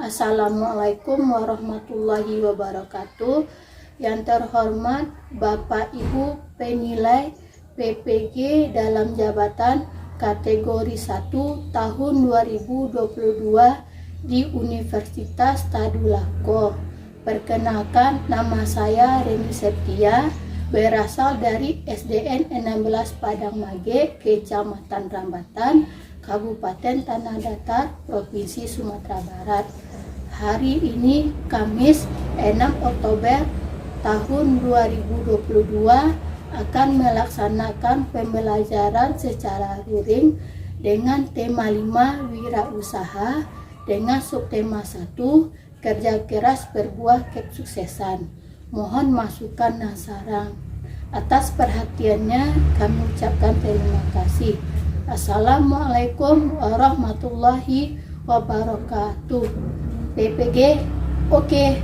Assalamualaikum warahmatullahi wabarakatuh. Yang terhormat Bapak Ibu penilai PPG dalam jabatan kategori 1 tahun 2022 di Universitas Tadulako. Perkenalkan, nama saya Reni Septia, berasal dari SDN 16 Padang Mage, Kecamatan Rambatan, Kabupaten Tanah Datar, Provinsi Sumatera Barat. Hari ini Kamis 6 Oktober tahun 2022 akan melaksanakan pembelajaran secara daring dengan tema 5 wirausaha dengan subtema 1 kerja keras berbuah kesuksesan. Mohon masukan dan saran. Atas perhatiannya kami ucapkan terima kasih. Assalamualaikum warahmatullahi wabarakatuh. PPG oke.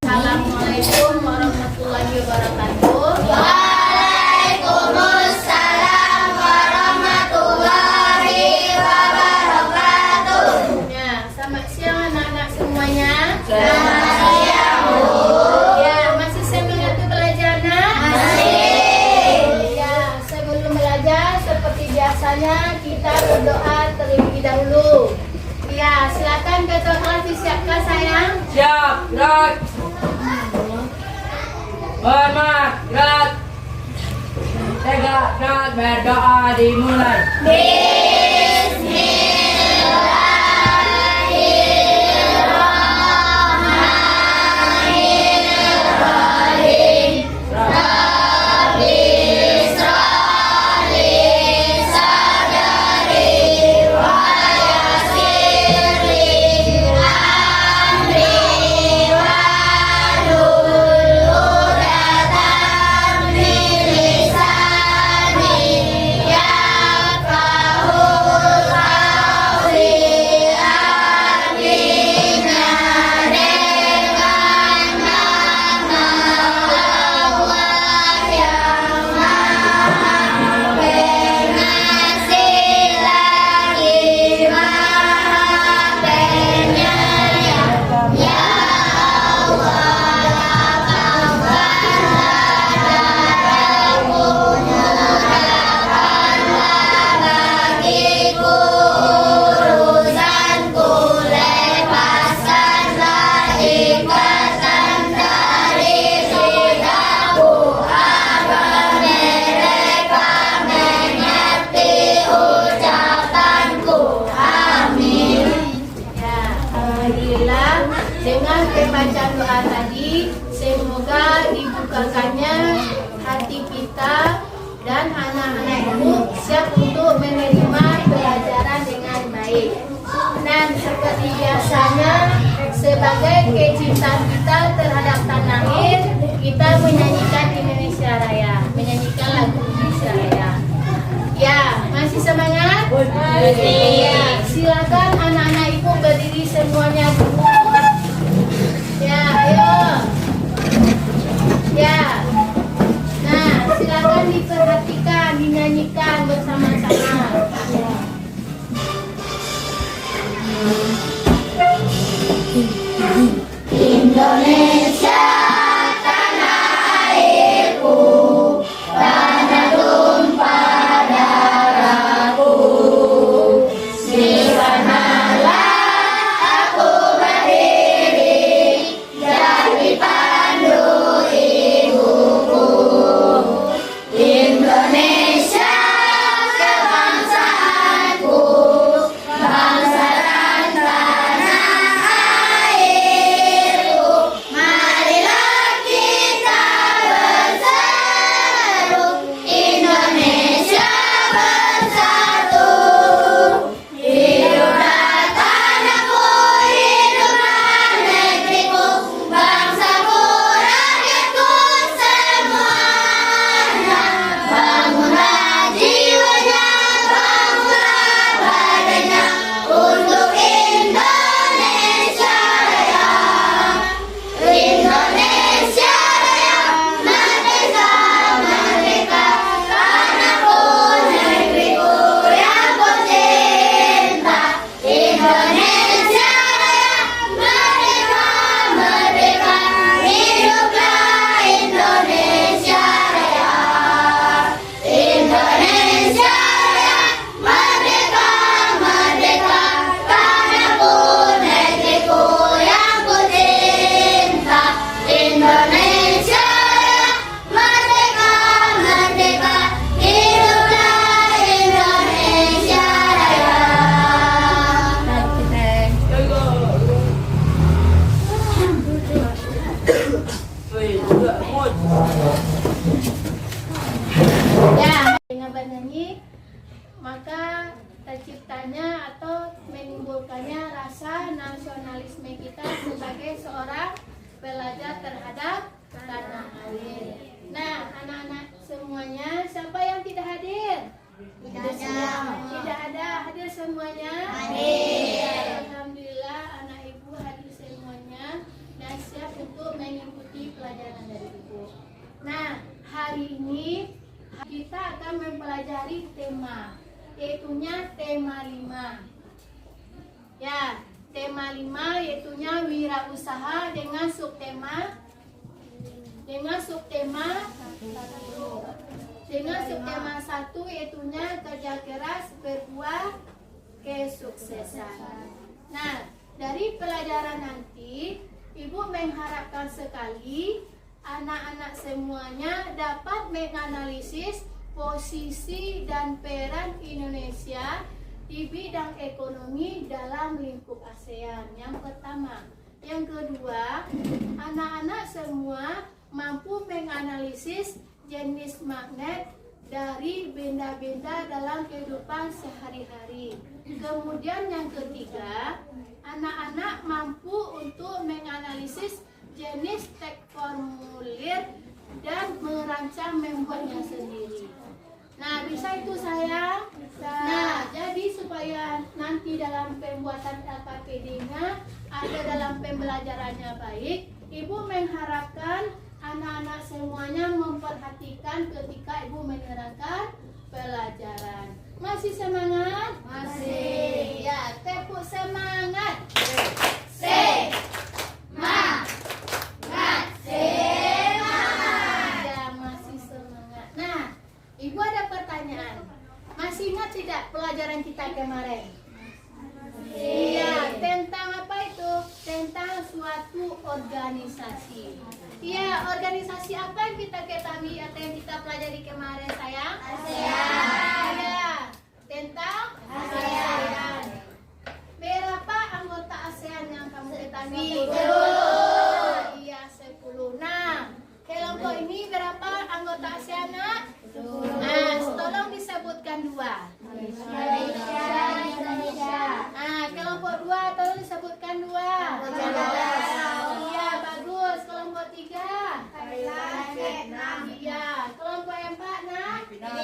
Assalamualaikum warahmatullahi wabarakatuh. Waalaikumsalam warahmatullahi wabarakatuh. Ya, selamat siang anak-anak semuanya. Selamat siang, Bu. Ya, masih semangat untuk belajar, nak? Masih. Ya, sebelum belajar seperti biasanya kita berdoa terlebih dahulu. Ya, silakan ketua kelas disiapkan, sayang. Siap, gerak. Hormat, gerak. Tegak, gerak, berdoa dimulai. Dengan pembacaan doa tadi, semoga dibukakannya hati kita dan anak-anak ibu siap untuk menerima pelajaran dengan baik. Dan seperti biasanya, sebagai kecintaan kita terhadap tanah air, kita menyanyikan Indonesia Raya, menyanyikan lagu Indonesia Raya. Ya, masih semangat? Masih. Ya, silakan anak-anak ibu berdiri semuanya dulu. Ya, ayo. Ya. Nah, silakan diperhatikan, dinyanyikan bersama-sama. Ya. Indonesia tanah airku, tanah tumpah darahku, di sana terciptanya atau menimbulkannya rasa nasionalisme kita sebagai seorang pelajar terhadap tanah air. Nah, anak-anak semuanya, siapa yang tidak hadir? Tidak ada. Hadir semuanya? Hadir. Alhamdulillah, anak ibu hadir semuanya dan siap untuk mengikuti pelajaran dari ibu. Nah, hari ini kita akan mempelajari tema, yaitunya tema 5. Ya, tema 5 yaitunya wirausaha dengan subtema 1 yaitunya kerja keras berbuah kesuksesan. Nah, dari pelajaran nanti ibu mengharapkan sekali anak-anak semuanya dapat menganalisis posisi dan peran Indonesia di bidang ekonomi dalam lingkup ASEAN. Yang pertama. Yang kedua, anak-anak semua mampu menganalisis jenis magnet dari benda-benda dalam kehidupan sehari-hari. Kemudian yang ketiga, anak-anak mampu untuk menganalisis jenis teks formulir dan merancang membuatnya sendiri. Nah, bisa itu sayang? Nah, jadi supaya nanti dalam pembuatan LKPD-nya ada dalam pembelajarannya baik, ibu mengharapkan anak-anak semuanya memperhatikan ketika ibu menerangkan pelajaran. Masih semangat? Masih. Ya, tepuk semangat. Semangat. Ya, masih semangat. Nah, ibu ada pertanyaan. Masih ingat tidak pelajaran kita kemarin? Iya, tentang apa itu? Tentang suatu organisasi. Iya, organisasi apa yang kita ketahui atau yang kita pelajari kemarin, sayang? ASEAN. Iya, tentang ASEAN. Berapa anggota ASEAN yang kamu ketahui? 10. Iya, 10. Nah, kelompok ini berapa anggota ASEAN, Nak? 10. Nah, tolong disebutkan 2. Indonesia. Nah, kelompok 2 tolong disebutkan 2. Iya, bagus. Kelompok 3. Vietnam. Iya, kelompok 4, Nak. Nah,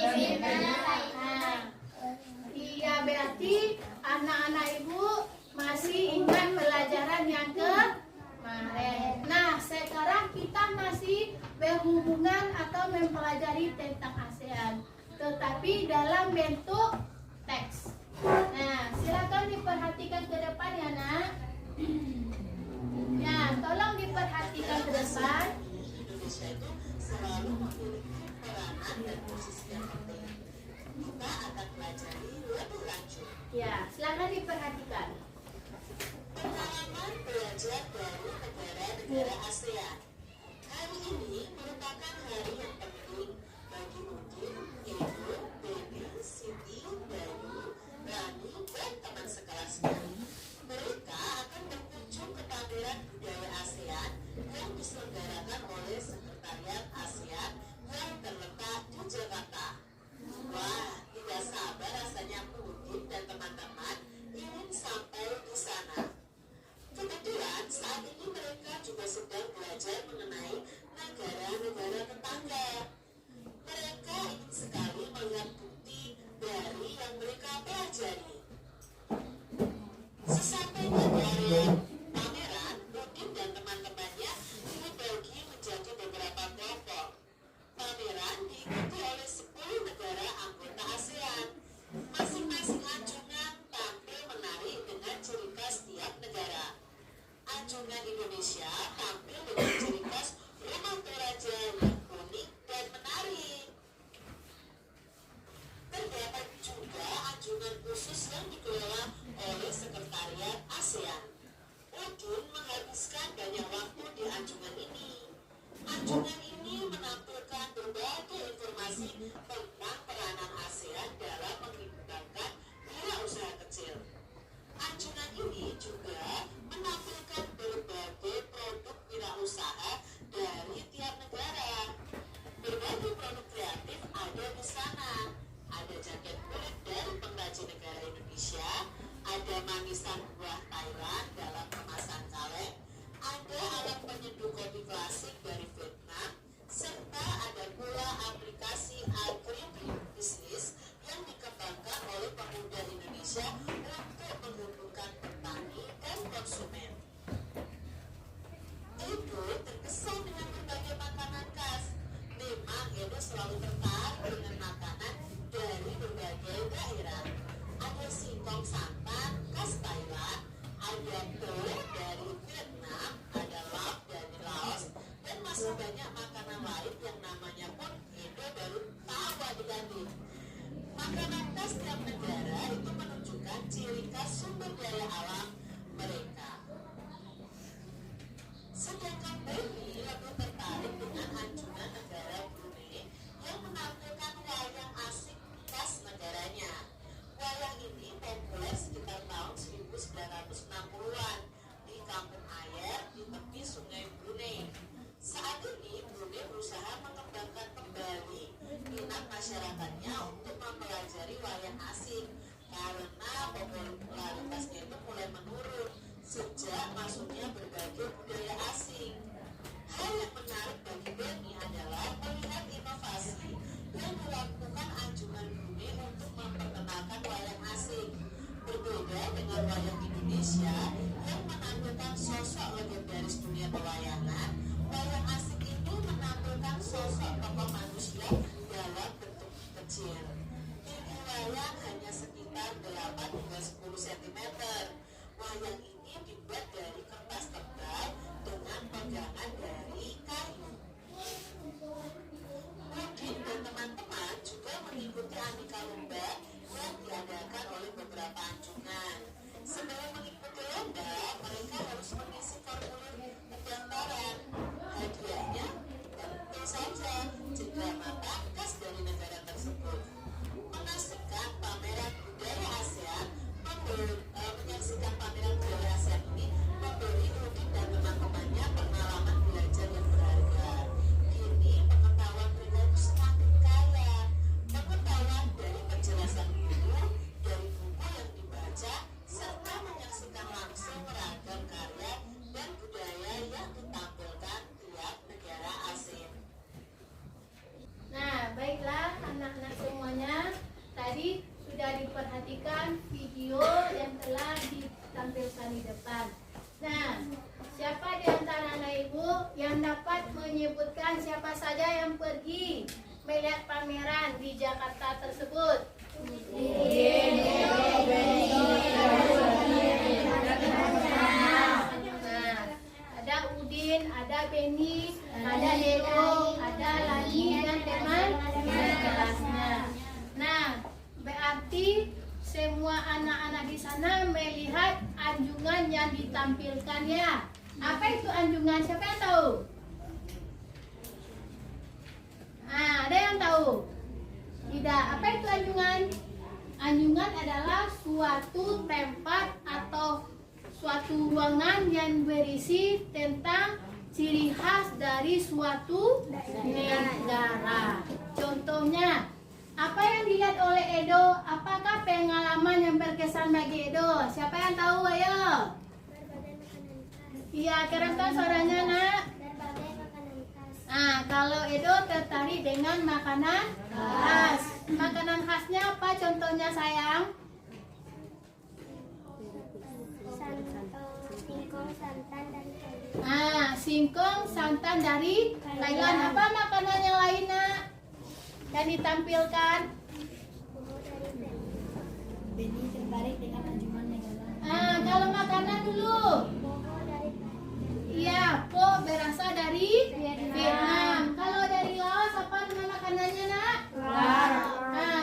iya, berarti anak-anak ibu masih ingat pelajaran yang kemarin. Nah, sekarang kita masih berhubungan atau mempelajari tentang ASEAN, tetapi dalam bentuk teks. Nah, silakan diperhatikan ke depan ya, Nak. Ya, tolong diperhatikan ke depan. Indonesia itu selalu memiliki peranan dan posisi yang penting. Kita akan pelajari lebih lanjut. Ya, silakan diperhatikan. Pengalaman belajar dari negara-negara ASEAN. Hari ini merupakan hari yang penting bagi Udin, Edo, Baby, Siti, Bayu, Rani, dan teman sekelasnya. Mereka akan berkunjung ke pameran budaya ASEAN yang diselenggarakan oleh Sekretariat ASEAN yang terletak di Jakarta. Wah, tidak sabar rasanya Udin dan teman-teman ingin sampai di sana. Kebetulan saat ini mereka juga sedang belajar mengenai negara-negara tetangga. Mereka ingin sekali melihat bukti dari yang mereka pelajari. Sesampainya di area pameran, Udin dan teman-temannya dibagi menjadi beberapa kelompok. Pameran diikuti oleh 10 negara anggota ASEAN. Masing-masing anjungan tampil menarik dengan ciri khas tiap negara. Anjungan Indonesia tampil dengan ciri khas rumah toraja yang unik dan menarik. Terdapat juga anjungan khusus yang dikelola oleh Sekretariat ASEAN. Udin menghabiskan banyak waktu di anjungan ini. Anjungan ini menampilkan berbagai informasi tentang peranan ASEAN dalam mengembangkan wirausaha kecil. Anjungan ini juga menampilkan berbagai produk wirausaha dari tiap negara. Berbagai produk kreatif ada di sana. Ada jaket kulit dari pengrajin negara Indonesia. konsumen. Edo terkesan dengan berbagai makanan khas. Memang Edo selalu tertarik dengan makanan dari berbagai daerah. Ada singkong santan khas Thailand, ada pho dari Vietnam, ada lap dari Laos, dan masih banyak makanan lain yang namanya pun Edo baru tahu adik-adik. Makanan khas tiap negara itu menunjukkan ciri khas sumber daya alam mereka. Sedangkan Benny lebih tertarik dengan anjungan negara Brunei yang menampilkan wayang asik khas negaranya. Wayang ini populer sekitar tahun 1960-an di Kampung Ayer di tepi sungai Brunei. Saat ini Brunei berusaha mengembangkan kembali minat masyarakatnya untuk mempelajari wayang asik karena popularitasnya itu mulai menurun sejak masuknya berbagai budaya asing. Hal yang menarik bagi Benny adalah melihat inovasi yang dilakukan anjungan Brunei untuk memperkenalkan wayang asing. Berbeda dengan wayang Indonesia yang menampilkan sosok legendaris dunia pewayangan, wayang asing ini menampilkan sosok tokoh manusia dalam bentuk kecil. Tinggi wayang hanya sekitar 8 hingga 10 cm. Wayang ini dibuat dari kertas tebal dengan pegangan dari kayu. Udin dan teman-teman juga mengikuti aneka lomba yang diadakan oleh beberapa anjungan. Sebelum mengikuti lomba, mereka harus mengisi formulir pendaftaran. Hadiahnya tentu saja cendera mata khas dari negara tersebut. Menyaksikan pameran budaya ASEAN menyaksikan pameran budaya ASEAN ini memberi Udin dan teman-temannya pengalaman belajar yang berharga. Kini pengetahuan mereka itu semakin kaya. Pengetahuan dari penjelasan guru, dari buku yang dibaca, serta menyaksikan langsung ragam karya dan budaya yang ditampilkan tiap negara ASEAN. Nah, baiklah anak-anak semuanya, tadi sudah diperhatikan video yang telah ditampilkan di depan. Nah, siapa di antara anak ibu yang dapat menyebutkan siapa saja yang pergi melihat pameran di Jakarta tersebut? Nah, ada Udin, ada Benny, ada Edo, ada Lani dan teman kelasnya. Nah, berarti semua anak-anak di sana melihat anjungan yang ditampilkannya. Apa itu anjungan? Siapa yang tahu? Ada yang tahu? Tidak. Apa itu anjungan? Anjungan adalah suatu tempat atau suatu ruangan yang berisi tentang ciri khas dari suatu negara. Contohnya, apa yang dilihat oleh Edo? Apakah pengalaman yang berkesan bagi Edo? Siapa yang tahu? Ayo. Iya, kerenkan suaranya, Nak. Nah, kalau Edo tertarik dengan makanan khas. Makanan khasnya apa contohnya, sayang? Singkong santan dari Thailand. Singkong santan dari Thailand. Apa makanan yang lain, Nak? Dan ditampilkan. Benny tertarik dengan anjungan negara. Kalau makanan dulu. Iya, po berasal dari Vietnam. Kalau dari Laos apa nama makanannya, Nak?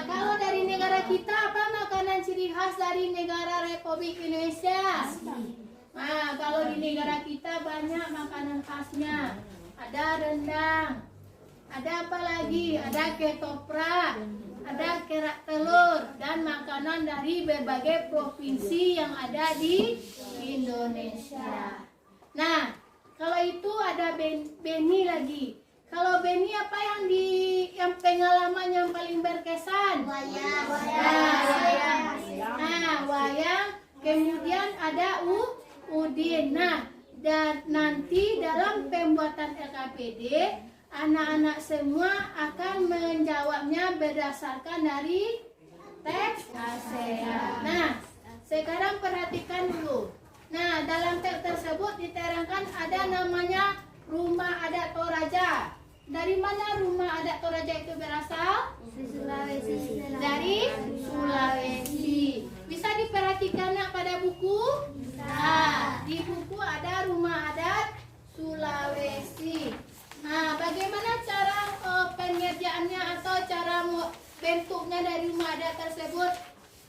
Kalau dari negara kita apa makanan ciri khas dari negara Republik Indonesia? Kalau di negara kita banyak makanan khasnya. Ada rendang. Ada apa lagi? Ada ketoprak, ada kerak telur, dan makanan dari berbagai provinsi yang ada di Indonesia. Nah, kalau itu ada Benny lagi. Kalau Benny apa yang pengalaman yang paling berkesan? Wayang. Wayang. Kemudian ada Udin. Nah, dan nanti dalam pembuatan LKPD anak-anak semua akan menjawabnya berdasarkan dari teks ASEAN. Nah, sekarang perhatikan dulu. Nah, dalam tersebut diterangkan ada namanya Rumah Adat Toraja. Dari mana Rumah Adat Toraja itu berasal? Sulawesi. Dari Sulawesi. Bisa diperhatikan nak pada buku? Nah, di buku ada Rumah Adat Sulawesi. Nah, bagaimana cara pengerjaannya atau cara bentuknya dari rumah adat tersebut?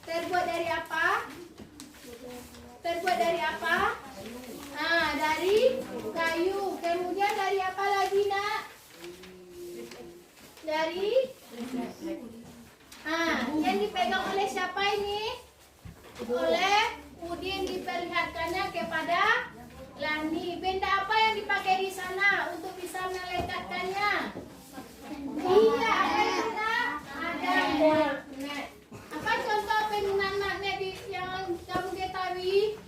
Terbuat dari apa? Terbuat dari apa? Nah, dari kayu. Kemudian dari apa lagi nak? Dari yang dipegang oleh siapa ini? Oleh Udin, diperlihatkannya kepada Lani. Benda apa yang dipakai di sana untuk bisa melekatkannya? Iya, ada di sana. Ada magnet. Apa contoh penggunaan magnet yang kamu ketahui?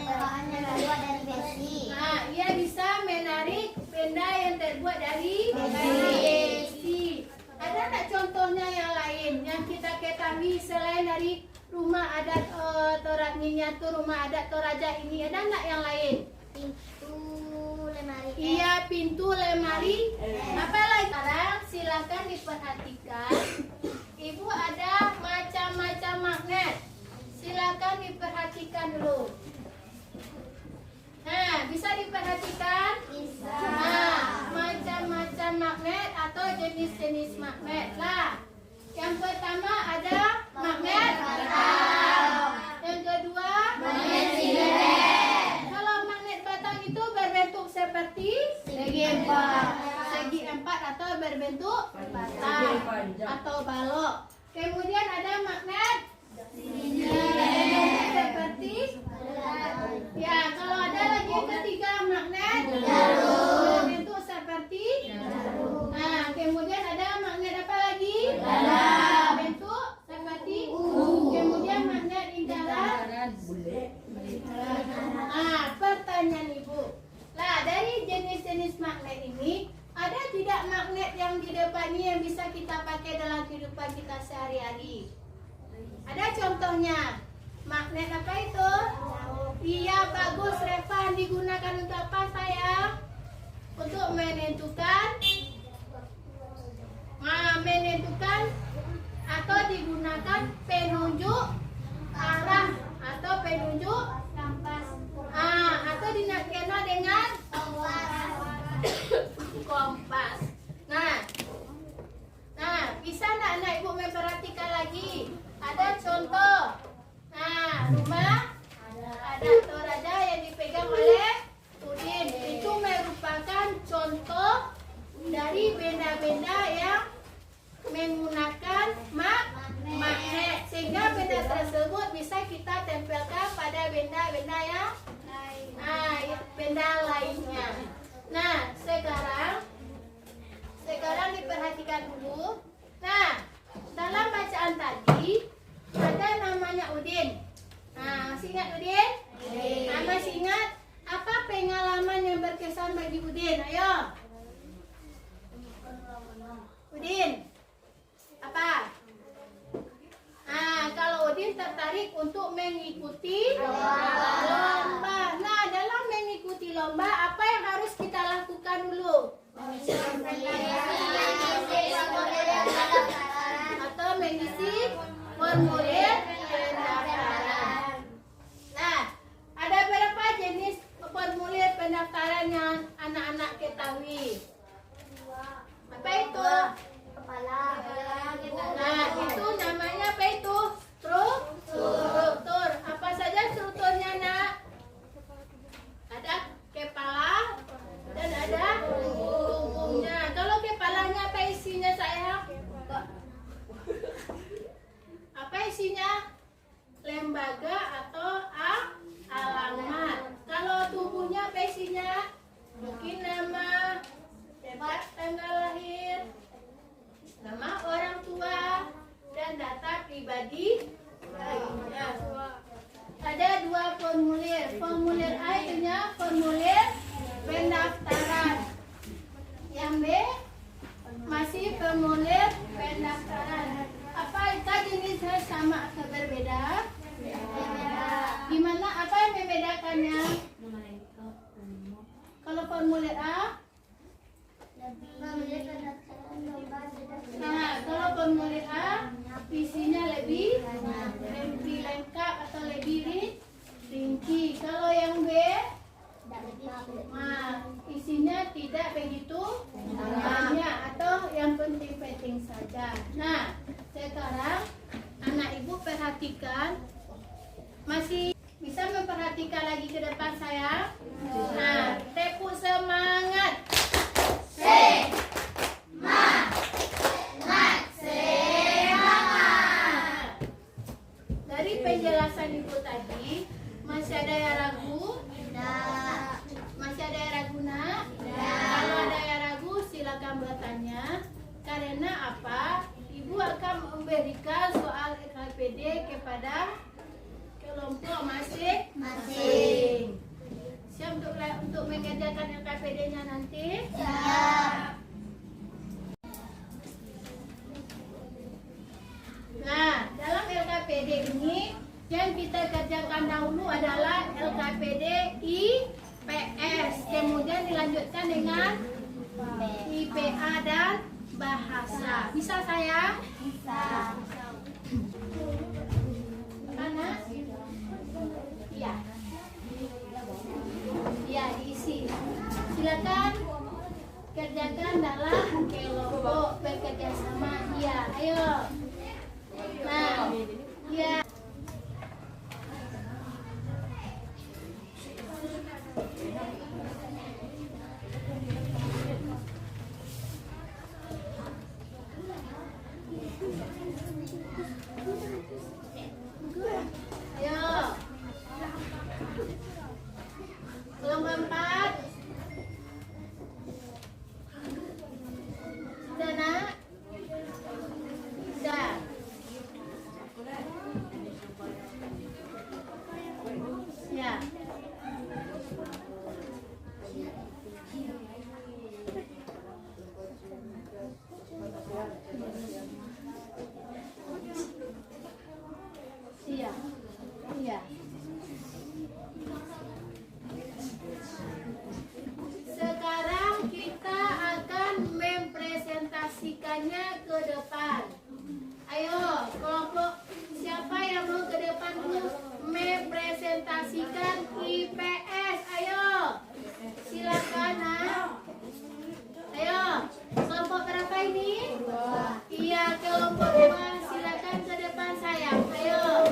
Bahannya terbuat dari besi. Nah, ia bisa menarik benda yang terbuat dari besi. Ada tak contohnya yang lain yang kita ketahui selain dari rumah adat miniatur rumah adat Toraja ini? Ada tak yang lain? Pintu lemari. Iya, pintu lemari. Apa lagi? Sekarang silakan diperhatikan. Ibu ada macam-macam magnet. Silakan diperhatikan dulu. Nah, bisa diperhatikan? Bisa. Nah, macam-macam magnet atau jenis-jenis magnet lah. Yang pertama ada magnet batang. Yang kedua magnet silet. Kalau magnet batang itu berbentuk seperti segi empat atau berbentuk batang atau balok. Kemudian ada magnet silet seperti ya. Kalau ada lagi yang ketiga magnet berbentuk seperti nah. Kemudian ada magnet apa lagi? Bentuk seperti kemudian magnet lingkaran. Pertanyaan ibu lah, dari jenis-jenis magnet ini ada tidak magnet yang di depan ini yang bisa kita pakai dalam kehidupan kita sehari-hari? Ada contohnya. Magnet apa itu? Iya, bagus Reva. Digunakan untuk apa sayang? Untuk menentukan atau digunakan penunjuk arah atau penunjuk kompas. Atau dikenal dengan kompas. Nah, bisa anak ibu memperhatikan lagi? Ada contoh. Nah, rumah adat Toraja yang dipegang oleh Udin itu merupakan contoh dari benda-benda yang menggunakan magnet, sehingga benda tersebut bisa kita tempelkan pada benda-benda yang benda lainnya. Nah, sekarang diperhatikan dulu. Nah, dalam bacaan tadi ada namanya Udin. Nah, masih ingat Udin? Nah, masih ingat apa pengalaman yang berkesan bagi Udin? Ayo. Udin, apa? Kalau Udin tertarik untuk mengikuti lomba. Nah, dalam mengikuti lomba, apa yang harus kita lakukan dulu? Atau mengisi formulir pendaftaran. Nah, ada berapa jenis formulir pendaftaran yang anak-anak ketahui? Apa itu? Nah, itu namanya apa itu? Struktur. Apa saja strukturnya, nak? Ada kepala dan ada tubuhnya. Kalau kepalanya apa isinya sayang? Apa isinya? Lembaga atau alamat. Kalau tubuhnya apa isinya? Mungkin nama, tempat tanggal lahir, nama orang tua, dan data pribadi lainnya. Ada dua formulir. Formulir A itu formulir pendaftaran. Yang B masih formulir pendaftaran. Apakah jenisnya sama atau berbeda? Berbeda. Di mana info tadi. Masih ada yang ragu? Tidak. Masih ada yang ragu nak? Tidak. Kalau ada yang ragu silakan bertanya. Karena apa? Ibu akan memberikan soal LKPD kepada kelompok masing-masing. Siap untuk mengerjakan LKPD-nya nanti? Siap. Nah, dalam LKPD ini yang kita kerjakan dahulu adalah LKPD IPS. Kemudian dilanjutkan dengan IPA dan bahasa. Bisa sayang? Bisa. Mana? Iya. Iya, diisi. Silakan kerjakan dalam kelompok bekerja sama. Iya, ayo. Nah, iya. Ayo. Kelompok 4. Sudah nak? Sudah. Ya. Iya. Iya. Sekarang kita akan mempresentasikannya ke depan. Ayo, kelompok siapa yang mau ke depan dulu mempresentasikan IPS? Ayo, silakan nak. Ayo, kelompok berapa ini? Iya, kelompok 2. Silakan ke depan sayang. Ayo.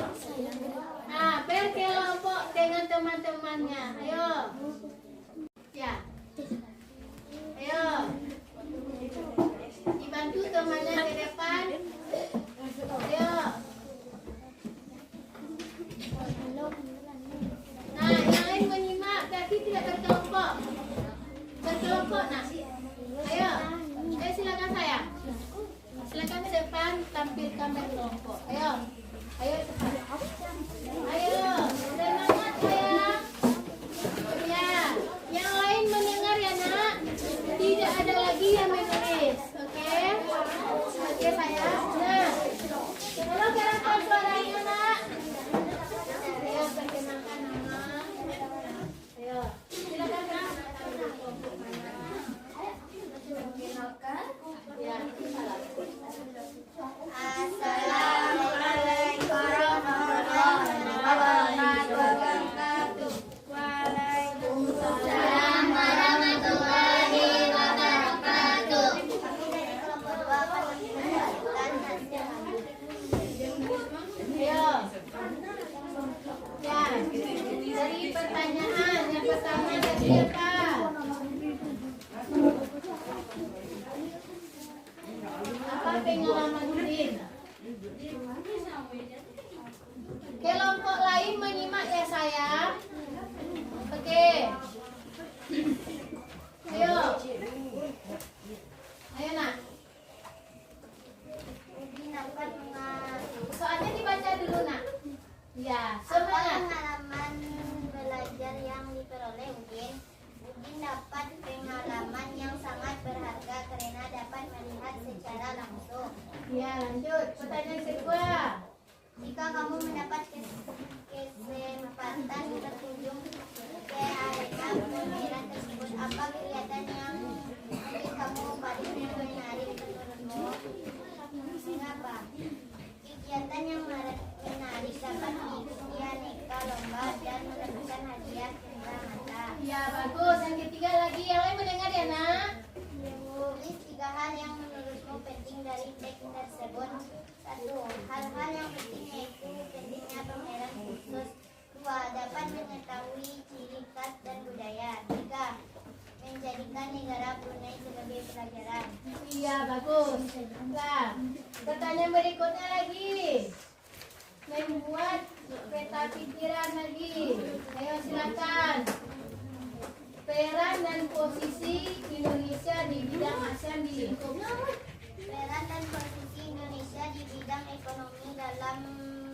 Nah, berkelompok dengan teman-temannya. Ayo. Ya. Ayo. Dibantu temannya ke depan. Ayo. Nah, yang lain menyimak berarti tidak berkelompok. Berkelompok nak. Ayo. Ayo silakan sayang. Silakan ke depan tampilkan berkelompok. Ayo. Ayo cepat. Ayo. Semangat sayang. Ya. Yang lain mendengar ya nak. Tidak ada lagi yang menulis. Oke? Oke sayang. Nah. Tolong keraskan suaranya nak. Ayo perkenalkan nama. Ayo. Silakan nak. Perkenalkan. Ya. Assalamualaikum warahmatullahi wabarakatuh. Waalaikumsalam warahmatullahi wabarakatuh. Ayo. Ya. Dari pertanyaan yang pertama dari apa? Apa pengalaman Udin? Kelompok lain menyimak ya sayang. Oke. Ayo. Ayo nak. Udin dapat Soalnya dibaca dulu nak. Ya, apa semangat. pengalaman belajar yang diperoleh Udin? Udin dapat pengalaman yang sangat berharga karena dapat melihat secara langsung. Ya, lanjut. Pertanyaan kedua. Jika kamu mendapat kesempatan berkunjung ke area pameran tersebut, apa kegiatan yang mungkin kamu paling menarik menurutmu? Mengapa? Kegiatan yang menarik dapat mengikuti aneka lomba dan mendapatkan hadiah mata. Ya, bagus. Yang ketiga lagi. Yang lain mendengar ya nak. Tulis 3 hal yang menurutmu penting dari teks tersebut. 1. Hal-hal yang penting yaitu pentingnya pameran khusus. 2. Dapat mengetahui ciri khas dan budaya. 3. Menjadikan negara Brunei sebagai pelajaran. Iya, bagus. Nah, pertanyaan berikutnya lagi. Membuat Peta pikiran lagi. Ayo silakan. Peran dan posisi Indonesia di bidang ASEAN di lingkup. Peran dan posisi Indonesia di bidang ekonomi dalam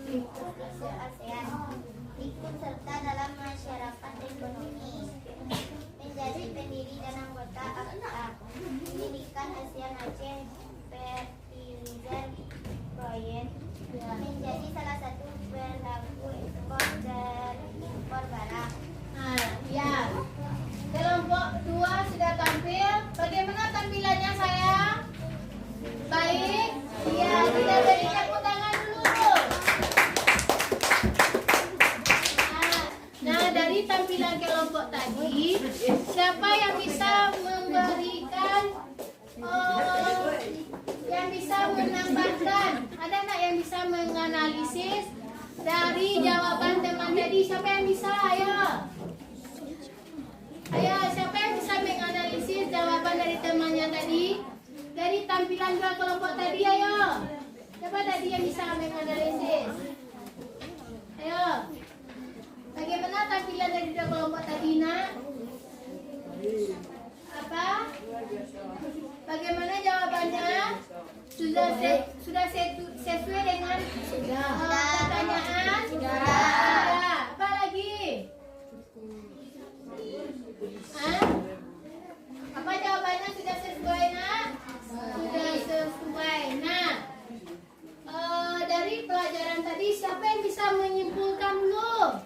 lingkup ASEAN. Ikut serta dalam masyarakat ekonomi. Menjadi pendiri dan anggota AFTA. Pendidikan ASEAN Aceh Fertilizer Project. Menjadi salah satu pelaku ekspor dan impor barang. Nah, ya. Kelompok 2 sudah tampil. Bagaimana tampilannya sayang? Baik. Ya, kita beri tepuk tangan dulu. Nah, dari tampilan kelompok tadi, siapa yang bisa memberikan, yang bisa menambahkan? Ada nggak yang bisa menganalisis dari jawaban teman tadi? Siapa yang bisa? Ayo. Ayo, siapa yang bisa menganalisis jawaban dari temannya tadi? Dari tampilan 2 kelompok tadi, ayo. Siapa tadi yang bisa menganalisis? Ayo. Bagaimana tampilan dari 2 kelompok tadi, Nak? Apa? Bagaimana jawabannya? Sudah sesuai dengan pertanyaan? Sudah. Apa lagi? Hah? Apa jawabannya sudah sesuai, Nak? Sudah sesuai. Nah, dari pelajaran tadi siapa yang bisa menyimpulkan dulu?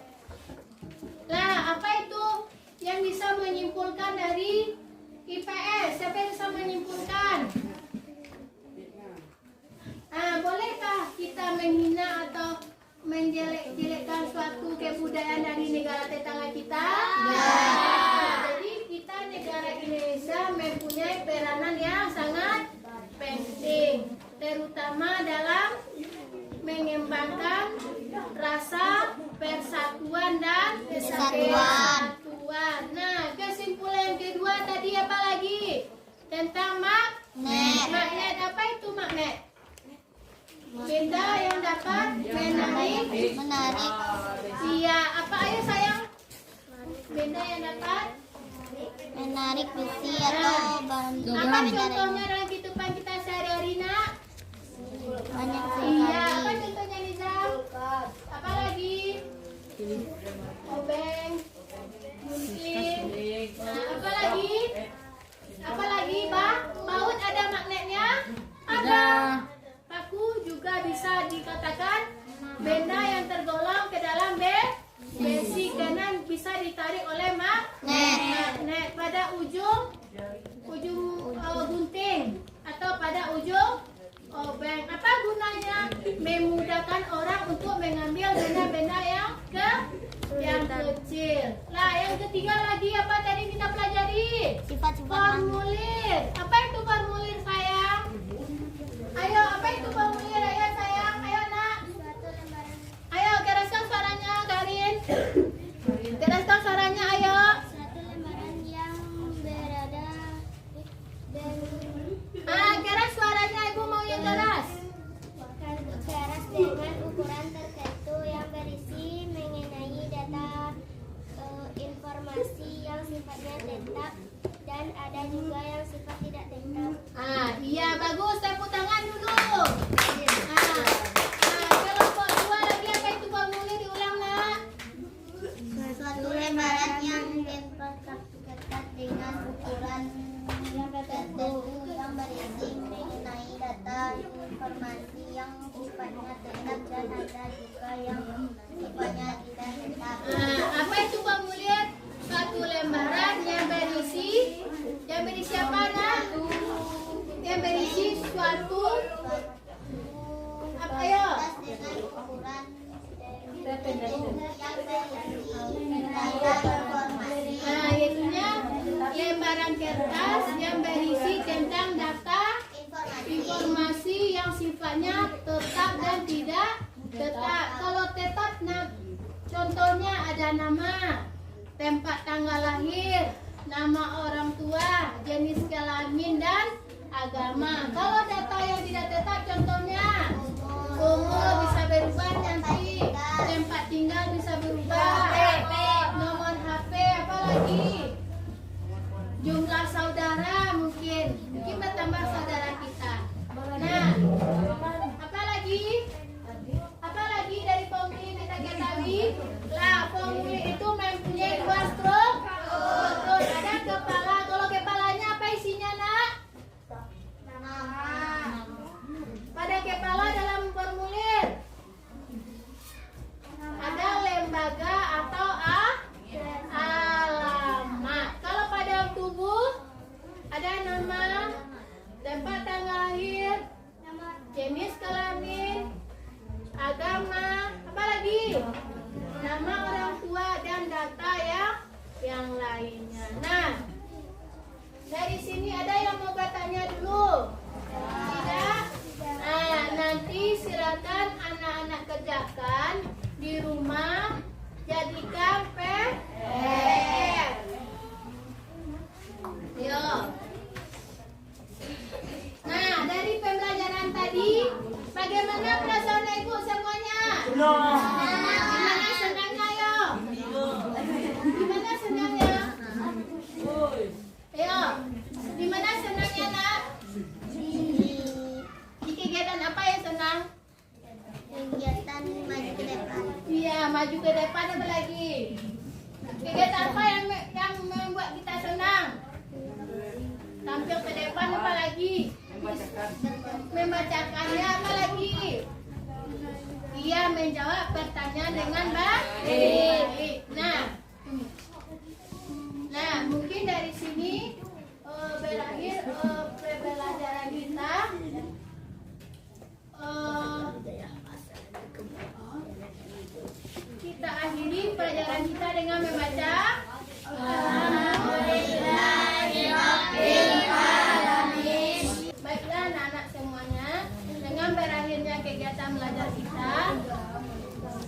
Nah, apa itu yang bisa menyimpulkan dari IPS? Siapa yang bisa menyimpulkan? Nah, bolehkah kita menghina atau menjelek-jelekkan suatu kebudayaan dari negara tetangga kita? Ya. Jadi kita negara Indonesia mempunyai peranan yang sangat penting, terutama dalam mengembangkan rasa persatuan dan kesatuan. Nah, kesimpulan yang kedua tadi apa lagi? Tentang magnet. Magnet, apa itu magnet? Benda yang dapat menarik. Iya, apa ayo sayang? Benda yang dapat Menarik besi atau bantu. apa contohnya dalam kehidupan kita sehari-hari, Nak? Banyak Iya, apa sekali. contohnya, Nizam? Apa lagi? Obeng, gunting. Nah, apa lagi? Apa lagi, Bang? Paut ada magnetnya? Ada. Paku juga bisa dikatakan benda yang tergolong ke dalam besi karena bisa ditarik oleh magnet pada ujung gunting atau pada ujung obeng. Apa gunanya? Memudahkan orang untuk mengambil benda-benda yang kecil. Nah, yang ketiga lagi apa tadi kita pelajari? Sifat-sifat Formulir. Apa itu formulir, sayang? Ayo, apa itu formulir? Ayo, sayang. Ayo, Nak. Ayo, keraskan suaranya, Karin. Keraskan suaranya, ayo. Suatu lembaran yang berada Keras suaranya, Ibu mau yang keras. keras dengan ukuran tertentu yang berisi mengenai data informasi yang sifatnya tetap dan ada juga yang sifat tidak tetap. Iya, bagus. Tepuk tangan dulu. Kelompok 2 lagi apa itu formulir? Diulang, Nak. Suatu lembaran yang ketat dengan ukuran yang tertentu yang berisi mengenai data informasi yang sifatnya tetap dan ada juga yang sifatnya tidak tetap. Apa itu formulir? Satu lembaran yang berisi apa, Nak? Yang berisi suatu apa, ayo? Dengan ukuran tertentu yang berisi data informasi. Yaitunya lembaran kertas yang berisi tentang data informasi yang sifatnya tetap dan tidak tetap. Kalau tetap, nah, contohnya ada nama, tempat tanggal lahir, nama orang tua, jenis kelamin dan agama. Kalau data yang tidak tetap, contohnya Umur bisa berubah nanti. Tempat tinggal bisa berubah. Nomor HP apa lagi? Jumlah saudara mungkin bertambah saudara kita. Nah, apa lagi? Apa lagi dari formulir kita ketahui? Lah, formulir itu mempunyai dua struktur. Ada kepala. Kalau kepalanya apa isinya, Nak? Pada kepala dalam formulir ada lembaga atau alamat. Kalau pada tubuh ada nama, tempat tanggal lahir, jenis kelamin, agama, apa lagi? Nama orang tua dan data yang lainnya. Nah, dari sini ada yang mau bertanya dulu? Tidak? Nah, nanti silakan anak-anak kerjakan di rumah, jadikan PR. Yuk. Nah, dari pembelajaran tadi, bagaimana perasaan ibu semuanya? Gimana senangnya, yo? Gimana senangnya? Ayo, gimana senangnya, Nak? Di kegiatan apa yang senang? Kegiatan maju ke depan. Iya, maju ke depan apa lagi? Kegiatan apa yang membuat kita senang? Tampil ke depan apa lagi? Membacakannya apa lagi? Iya, menjawab pertanyaan dengan baik. Nah, mungkin dari sini berakhir pembelajaran kita. Kita akhiri pelajaran kita dengan membaca Alhamdulillahirrahmanirrahim. Baiklah anak-anak semuanya, dengan berakhirnya kegiatan belajar kita,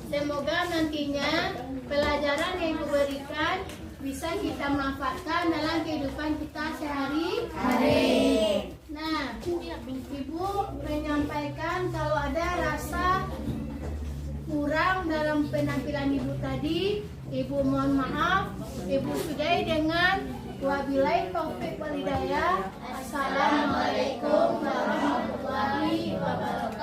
semoga nantinya pelajaran yang diberikan bisa kita manfaatkan dalam kehidupan kita sehari-hari. Nah, Ibu menyampaikan kalau ada rasa kurang dalam penampilan Ibu tadi, Ibu mohon maaf. Ibu sudahi dengan wabillahi taufiq wal hidayah. Assalamualaikum warahmatullahi wabarakatuh.